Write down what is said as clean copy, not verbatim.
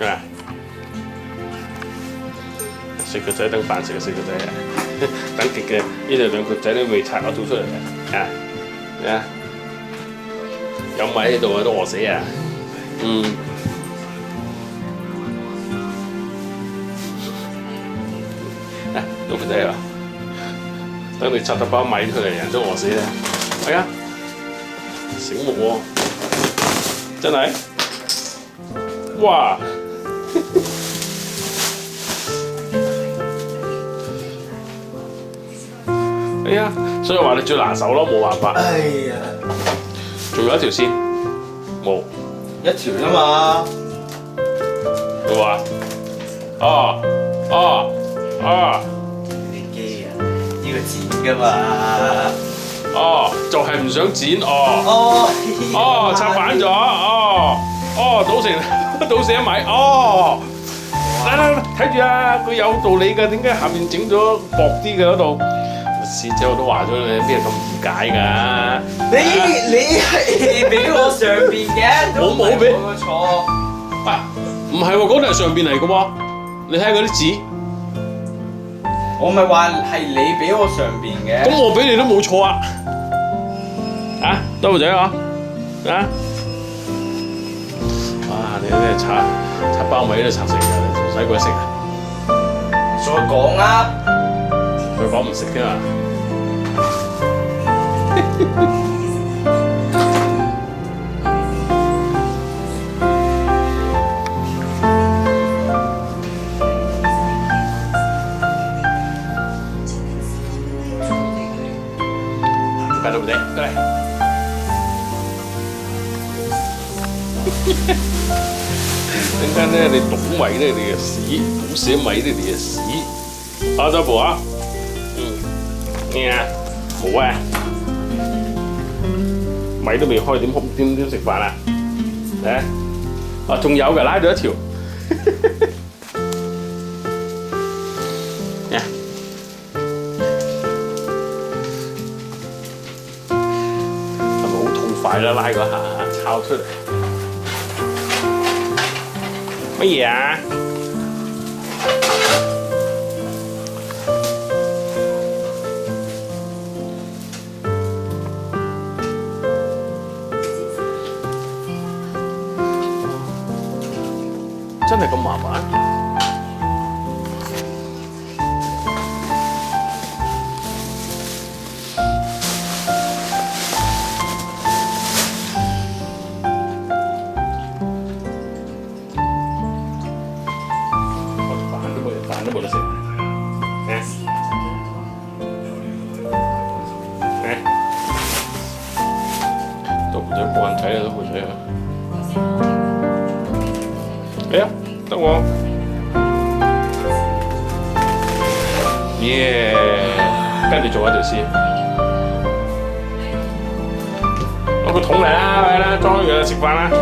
啊！食個仔等飯食就食個仔啊！等極嘅呢度兩個仔都未拆我做出嚟嘅啊！有米喺度啊，都餓死啊！老婆仔啊，等你拆咗包米出嚟，人都餓死啦！係啊，醒目喎，真係，哇！哎呀，所以話你最拿手咯，冇辦法。哎呀，仲有一條線，冇一條啫嘛。有冇啊？哦。你機啊，呢個剪㗎嘛。就係唔想剪拆反咗，倒瀉米，嚟睇住啊，佢有道理㗎，點解下面整咗薄啲嘅嗰度？師姐我都話咗你，邊係咁易解㗎？你係俾我上邊嘅，我冇俾我錯。唔係喎，嗰度係上邊嚟嘅喎，你睇下嗰啲紙。我咪話係你俾我上邊嘅。咁我俾你都冇錯啊！多寶仔啊！哇！你真係拆包米都拆成㗎，仲使鬼食啊？再講啦。佢講唔食㗎嘛？快到唔得，過嚟。陣間咧，你倒米咧，你就屎；倒瀉米咧，你就屎。多寶啊！咩啊？好啊！米都未開，點食飯啊？仲有㗎，拉咗一條。係咪好痛快啦？拉嗰下抄出嚟。乜嘢啊？真係咁麻煩？飯都冇得食。都唔想冇人睇啊，都冇睇啊。哎呀，得喎！耶！跟住做一條絲。攞個桶嚟啦，裝完食飯啦。